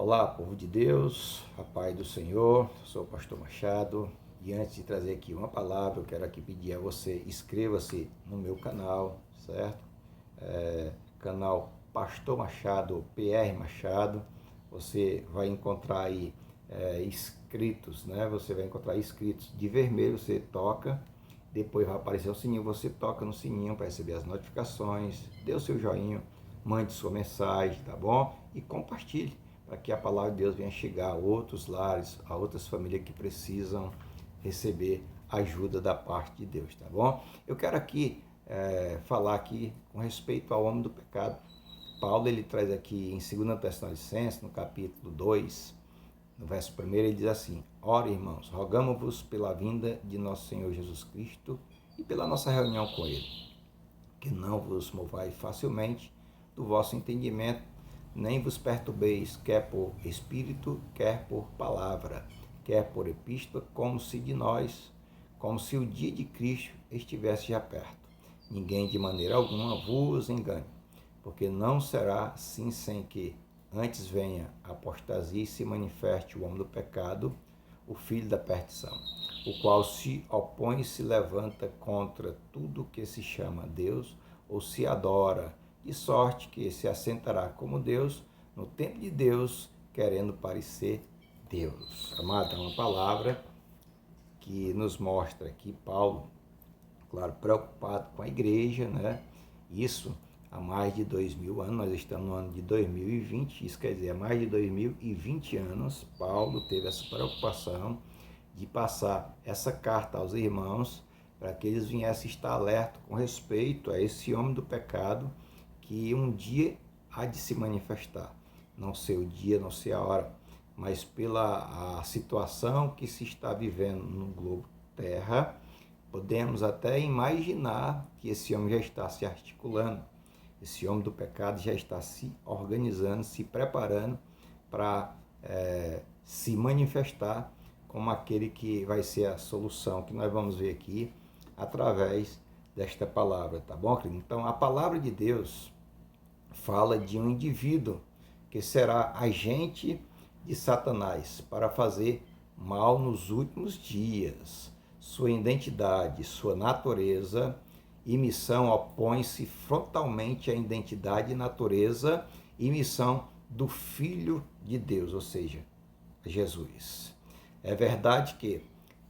Olá, povo de Deus, a paz do Senhor, sou o pastor Machado e antes de trazer aqui uma palavra, eu quero aqui pedir a você, inscreva-se no meu canal, certo? Canal Pastor Machado, PR Machado, você vai encontrar aí inscritos, né? Você vai encontrar inscritos de vermelho, você toca, depois vai aparecer o sininho, você toca no sininho para receber as notificações, dê o seu joinha, mande sua mensagem, tá bom? E compartilhe, para que a palavra de Deus venha chegar a outros lares, a outras famílias que precisam receber ajuda da parte de Deus, tá bom? Eu quero aqui falar aqui com respeito ao homem do pecado. Paulo ele traz aqui em 2 Tessalonicenses, no capítulo 2, no verso 1, ele diz assim: Ora, irmãos, rogamo-vos pela vinda de nosso Senhor Jesus Cristo e pela nossa reunião com Ele, que não vos movais facilmente do vosso entendimento, nem vos perturbeis, quer por espírito, quer por palavra, quer por epístola, como se o dia de Cristo estivesse já perto. Ninguém de maneira alguma vos engane, porque não será assim sem que antes venha a apostasia e se manifeste o homem do pecado, o filho da perdição, o qual se opõe e se levanta contra tudo que se chama Deus ou se adora, de sorte que se assentará como Deus no tempo de Deus, querendo parecer Deus. Amado, é uma palavra que nos mostra que Paulo, claro, preocupado com a igreja, né? Isso há mais de 2000 anos, nós estamos no ano de 2020, isso quer dizer, há mais de 2020 anos, Paulo teve essa preocupação de passar essa carta aos irmãos para que eles viessem estar alerta com respeito a esse homem do pecado que um dia há de se manifestar. Não sei o dia, não sei a hora, mas pela a situação que se está vivendo no globo Terra, podemos até imaginar que esse homem já está se articulando, esse homem do pecado já está se organizando, se preparando para se manifestar como aquele que vai ser a solução, que nós vamos ver aqui através desta palavra, tá bom, querido? Então, a palavra de Deus fala de um indivíduo que será agente de Satanás para fazer mal nos últimos dias. Sua identidade, sua natureza e missão opõem-se frontalmente à identidade, natureza e missão do Filho de Deus, ou seja, Jesus. É verdade que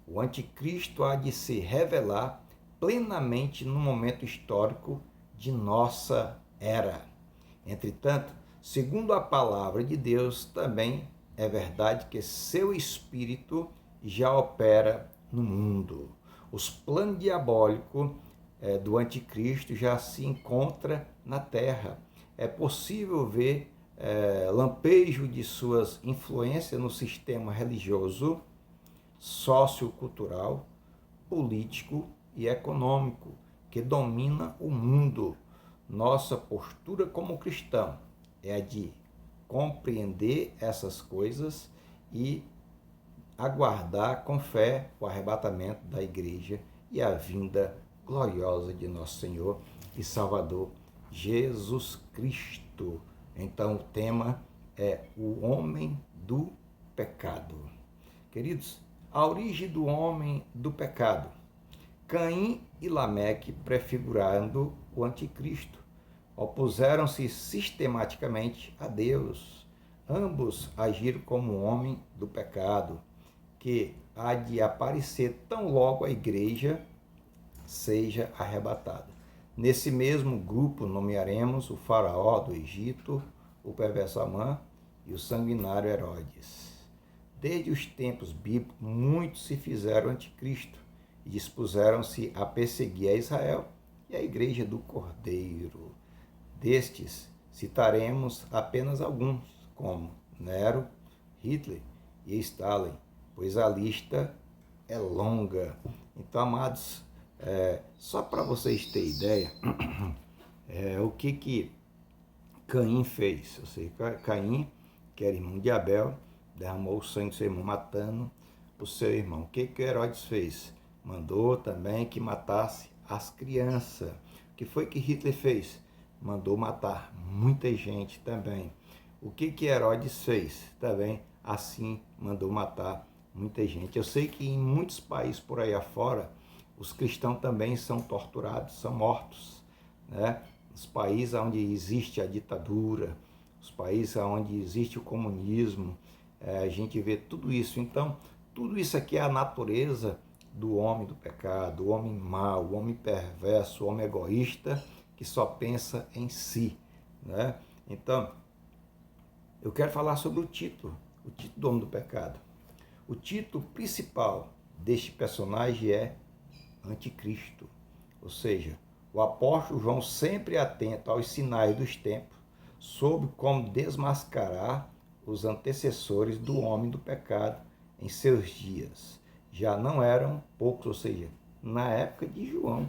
o anticristo há de se revelar plenamente no momento histórico de nossa era. Entretanto, segundo a palavra de Deus, também é verdade que seu espírito já opera no mundo. Os planos diabólicos do anticristo já se encontram na terra. É possível ver lampejo de suas influências no sistema religioso, sociocultural, político e econômico que domina o mundo. Nossa postura como cristão é a de compreender essas coisas e aguardar com fé o arrebatamento da igreja e a vinda gloriosa de nosso Senhor e Salvador Jesus Cristo. Então o tema é o homem do pecado. Queridos, a origem do homem do pecado. Caim e Lameque, prefigurando o anticristo, opuseram-se sistematicamente a Deus. Ambos agiram como um homem do pecado, que há de aparecer tão logo a igreja seja arrebatada. Nesse mesmo grupo nomearemos o faraó do Egito, o perverso Amã e o sanguinário Herodes. Desde os tempos bíblicos, muitos se fizeram anticristo e dispuseram-se a perseguir a Israel e a igreja do Cordeiro. Destes, citaremos apenas alguns, como Nero, Hitler e Stalin, pois a lista é longa. Então, amados, só para vocês terem ideia, o que Caim fez. Ou seja, Caim, que era irmão de Abel, derramou o sangue do seu irmão, matando o seu irmão. O que Herodes fez? Mandou também que matasse as crianças. O que foi que Hitler fez? Mandou matar muita gente também. o que Herodes fez? Também assim mandou matar muita gente. Eu sei que em muitos países por aí afora, os cristãos também são torturados, são mortos, né? Os países onde existe a ditadura, os países onde existe o comunismo, a gente vê tudo isso. Então, tudo isso aqui é a natureza do homem do pecado, o homem mau, o homem perverso, o homem egoísta, que só pensa em si, né? Então, eu quero falar sobre o título do homem do pecado. O título principal deste personagem é Anticristo, ou seja, o apóstolo João, sempre atento aos sinais dos tempos, soube como desmascarar os antecessores do homem do pecado em seus dias. Já não eram poucos, ou seja, na época de João,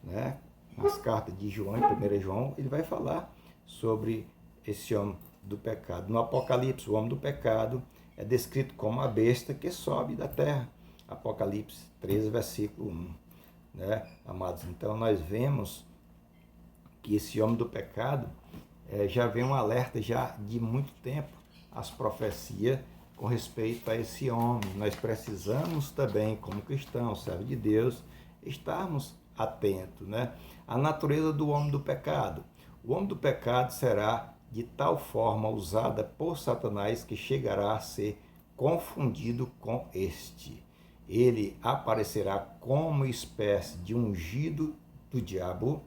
né? Nas cartas de João, em 1 João, ele vai falar sobre esse homem do pecado. No Apocalipse, o homem do pecado é descrito como a besta que sobe da terra. Apocalipse 13, versículo 1. Né, amados? Então nós vemos que esse homem do pecado já vem um alerta já de muito tempo, as profecias com respeito a esse homem. Nós precisamos também, como cristãos, servos de Deus, estarmos atentos, né? A natureza do homem do pecado. O homem do pecado será de tal forma usada por Satanás que chegará a ser confundido com este. Ele aparecerá como espécie de ungido do diabo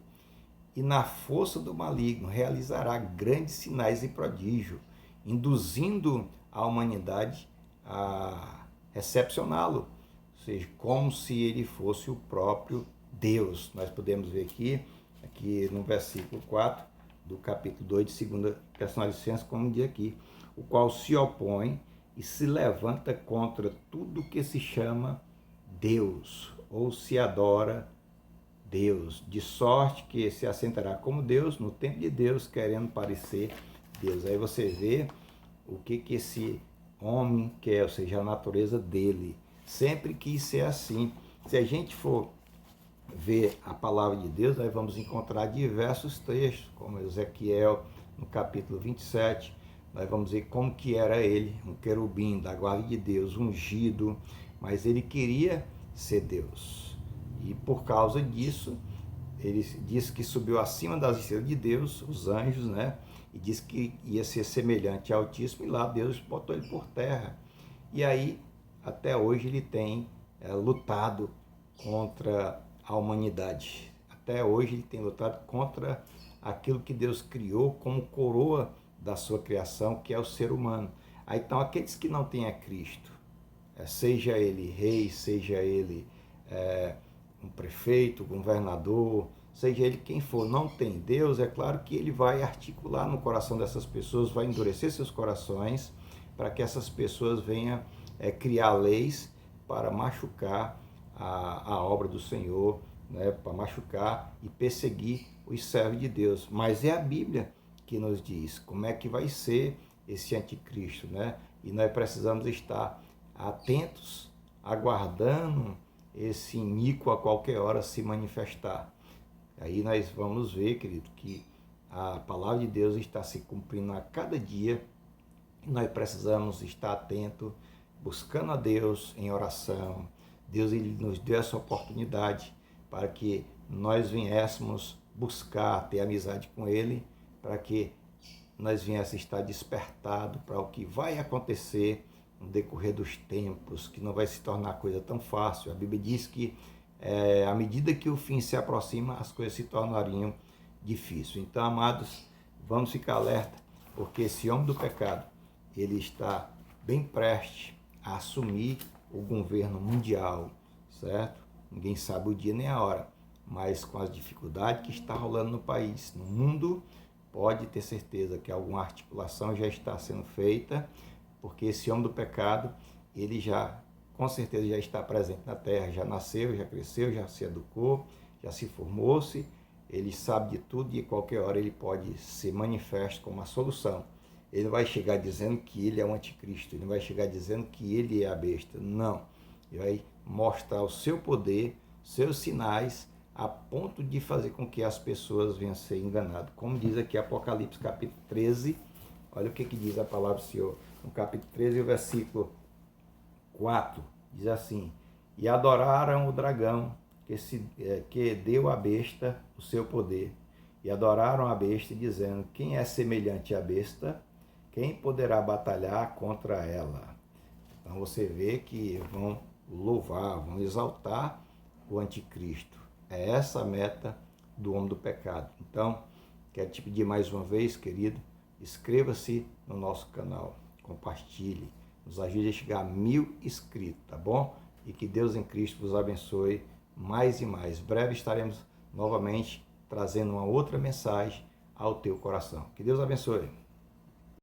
e na força do maligno realizará grandes sinais e prodígios, induzindo a humanidade a recepcioná-lo, ou seja, como se ele fosse o próprio Deus. Nós podemos ver aqui no versículo 4 do capítulo 2 de 2 Tessalonicenses, como diz aqui, o qual se opõe e se levanta contra tudo que se chama Deus, ou se adora Deus, de sorte que se assentará como Deus no templo de Deus, querendo parecer Deus. Aí você vê o que esse homem quer, ou seja, a natureza dele. Sempre quis ser assim. Se a gente for ver a palavra de Deus, nós vamos encontrar diversos textos, como Ezequiel, no capítulo 27, nós vamos ver como que era ele, um querubim da guarda de Deus, ungido, mas ele queria ser Deus. E por causa disso, ele diz que subiu acima das estrelas de Deus, os anjos, né? E diz que ia ser semelhante ao Altíssimo, e lá Deus botou ele por terra. E aí, até hoje, ele tem lutado contra a humanidade. Até hoje ele tem lutado contra aquilo que Deus criou como coroa da sua criação, que é o ser humano. Aí, então, aqueles que não têm a Cristo, seja ele rei, seja ele um prefeito, governador, seja ele quem for, não tem Deus, é claro que ele vai articular no coração dessas pessoas, vai endurecer seus corações, para que essas pessoas venham criar leis para machucar a obra do Senhor, né, para machucar e perseguir os servos de Deus. Mas é a Bíblia que nos diz como é que vai ser esse anticristo, né? E nós precisamos estar atentos, aguardando esse iníquo a qualquer hora se manifestar. Aí nós vamos ver, querido, que a palavra de Deus está se cumprindo a cada dia e nós precisamos estar atentos, buscando a Deus em oração. Deus ele nos deu essa oportunidade para que nós viéssemos buscar, ter amizade com Ele, para que nós viéssemos estar despertados para o que vai acontecer no decorrer dos tempos, que não vai se tornar coisa tão fácil. A Bíblia diz que à medida que o fim se aproxima, as coisas se tornariam difíceis. Então, amados, vamos ficar alerta, porque esse homem do pecado, ele está bem prestes a assumir o governo mundial, certo? Ninguém sabe o dia nem a hora, mas com as dificuldades que está rolando no país, no mundo, pode ter certeza que alguma articulação já está sendo feita, porque esse homem do pecado, ele já, com certeza, já está presente na terra, já nasceu, já cresceu, já se educou, já se formou-se, ele sabe de tudo e a qualquer hora ele pode ser manifesto como a solução. Ele vai chegar dizendo que ele é o anticristo, ele vai chegar dizendo que ele é a besta. Não, ele vai mostrar o seu poder, seus sinais, a ponto de fazer com que as pessoas venham a ser enganadas. Como diz aqui Apocalipse capítulo 13, Olha o que diz a palavra do Senhor no capítulo 13, o versículo 4. Diz assim: e adoraram o dragão que deu à besta o seu poder. E adoraram a besta, dizendo: quem é semelhante à besta? Quem poderá batalhar contra ela? Então você vê que vão louvar, vão exaltar o anticristo. É essa a meta do homem do pecado. Então, quero te pedir mais uma vez, querido, inscreva-se no nosso canal, compartilhe, nos ajude a chegar a 1000 inscritos, tá bom? E que Deus em Cristo vos abençoe mais e mais. Breve estaremos novamente trazendo uma outra mensagem ao teu coração. Que Deus abençoe.